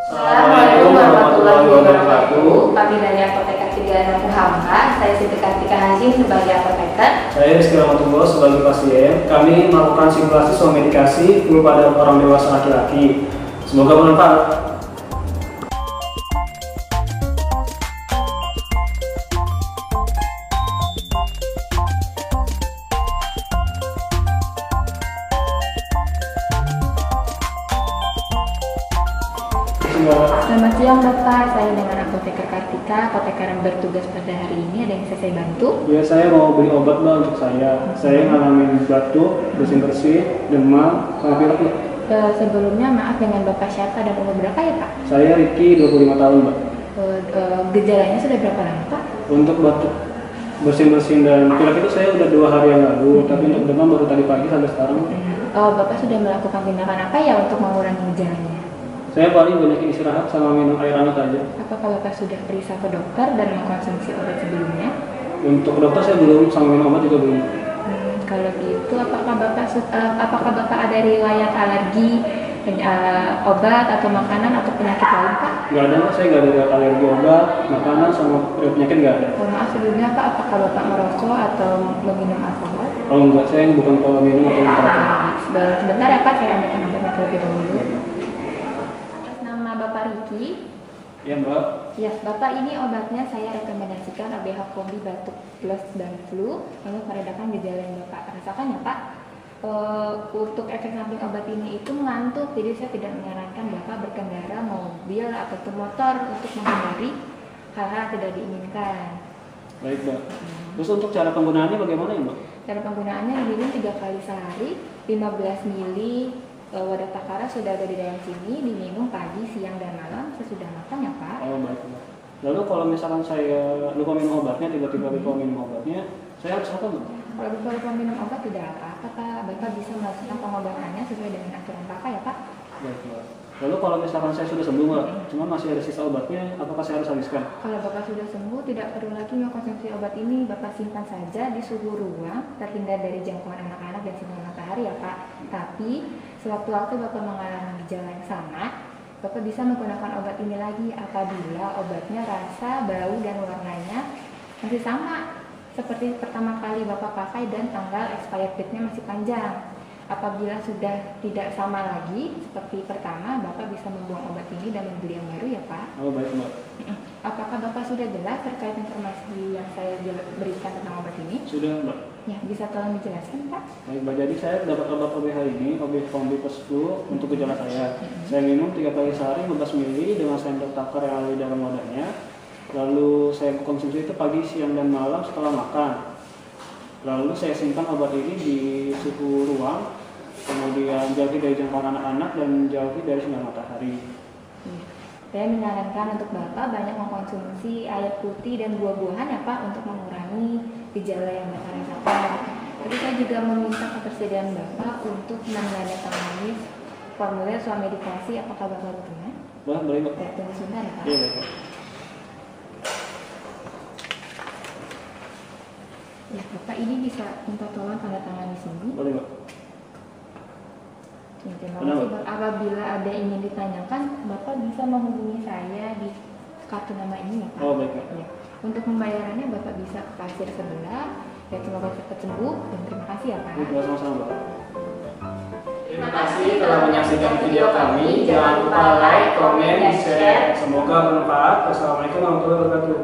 Assalamualaikum warahmatullahi wabarakatuh. Kami dari Apoteker Ciliana Muhammad. Saya Siti Kartika Hashim sebagai apoteker. Saya Rizky Rahmatullah sebagai pasien. Kami melakukan simulasi medikasi flu pada orang dewasa laki-laki. Semoga bermanfaat. Selamat siang Bapak, saya dengan Apoteker Kartika, apoteker yang bertugas pada hari ini. Ada yang bisa saya bantu? Ya, saya mau beli obat Mbak untuk saya. Saya ngalamin batuk, bersin-bersin, demam, sama pilek Mbak. Sebelumnya maaf, dengan Bapak siapa dan umur berapa ya Pak? Saya Ricky, 25 tahun Mbak. Gejalanya sudah berapa lama Pak? Untuk batuk, bersin-bersin dan pilek itu saya udah 2 hari yang lalu, tapi untuk demam baru tadi pagi sampai sekarang. Bapak sudah melakukan tindakan apa ya untuk mengurangi gejalanya? Saya paling banyak istirahat sama minum air hangat aja. Apakah Bapak sudah periksa ke dokter dan mengkonsumsi obat sebelumnya? Untuk dokter saya belum, sama minum obat juga belum. Kalau gitu, apakah Bapak ada riwayat alergi obat atau makanan atau penyakit lain Pak? Nggak ada Mbak, saya nggak ada alergi obat, makanan, sama penyakit nggak ada. Maaf sebelumnya Pak, apakah Bapak merokok atau meminum alkohol? Oh enggak, saya bukan minum atau merokok. Sebentar ya Pak, saya ambilkan obatnya terlebih dahulu. Bapak Ricky. Ya Mbak. Ya, Bapak, ini obatnya saya rekomendasikan ABH Kombi Batuk Plus dan Flu untuk meredakan gejala yang Bapak rasakan ya Pak. Untuk efek samping obat ini itu mengantuk, jadi saya tidak menyarankan Bapak berkendara mobil ataupun motor untuk menghindari hal-hal yang tidak diinginkan. Baik Mbak. Terus untuk cara penggunaannya bagaimana ya Mbak? Cara penggunaannya diminum 3 kali sehari, 15 ml. Wadah takara sudah ada di dalam sini, diminum pagi, siang, dan malam sesudah makan ya Pak. Oh baik Mbak. Lalu kalau misalkan saya lupa minum obatnya, tiba-tiba lupa minum obatnya, saya harus apa Mbak? Kalau lupa minum obat tidak apa-apa Pak, Bapak bisa melakukan pengobatannya sesuai dengan aturan Bapak ya Pak. Baik Mbak. Lalu kalau misalkan saya sudah sembuh Mbak, cuma masih ada sisa obatnya, apakah saya harus habiskan? Kalau Bapak sudah sembuh, tidak perlu lagi mengkonsumsi obat ini, Bapak simpan saja di suhu ruang, terhindar dari jangkauan anak-anak dan sinar matahari ya Pak. Tapi sewaktu-waktu Bapak mengalami gejala yang sama, Bapak bisa menggunakan obat ini lagi apabila obatnya rasa, bau, dan warnanya masih sama seperti pertama kali Bapak pakai dan tanggal expired date-nya masih panjang. Apabila sudah tidak sama lagi seperti pertama, Bapak bisa membuang obat ini dan membeli yang baru ya Pak. Oh baik Mbak. Apakah Bapak sudah jelas terkait informasi yang saya berikan tentang obat ini? Sudah Mbak. Ya, bisa tolong dijelaskan Pak? Baik Mbak, jadi saya dapat obat OBH ini, OBH Kombi Plus Flu untuk gejala saya. Saya minum 3 kali sehari 15 ml dengan sendok takar yang ada di dalam wadahnya. Lalu saya konsumsi itu pagi, siang, dan malam setelah makan. Lalu saya simpan obat ini di suhu ruang, kemudian jauhi dari jangkauan anak-anak dan jauhi dari sinar matahari. Saya menyarankan untuk Bapak banyak mengkonsumsi air putih dan buah-buahan ya Pak untuk mengurangi gejala yang Bapak rasakan. Tapi saya juga meminta ketersediaan Bapak untuk menandatangani formulir swamedikasi. Apakah Bapak berkenan? Boleh Mbak. Ya, tunggu sebentar ya Pak. Iya Mbak. Ya, Bapak ini bisa minta tolong tanda tangan di sini. Boleh Mbak. Ya, terima kasih Bapak. Apabila ada yang ingin ditanyakan, Bapak bisa menghubungi saya di kartu nama ini ya Pak. Oh baik Mbak. Ya. Untuk pembayarannya Bapak bisa ke kasir sebelah. Ya, semoga cepat sembuh dan terima kasih ya Pak. Sama-sama Mbak. Terima kasih telah menyaksikan video kami. Jangan lupa like, komen, dan share. Semoga bermanfaat. Wassalamualaikum warahmatullahi wabarakatuh.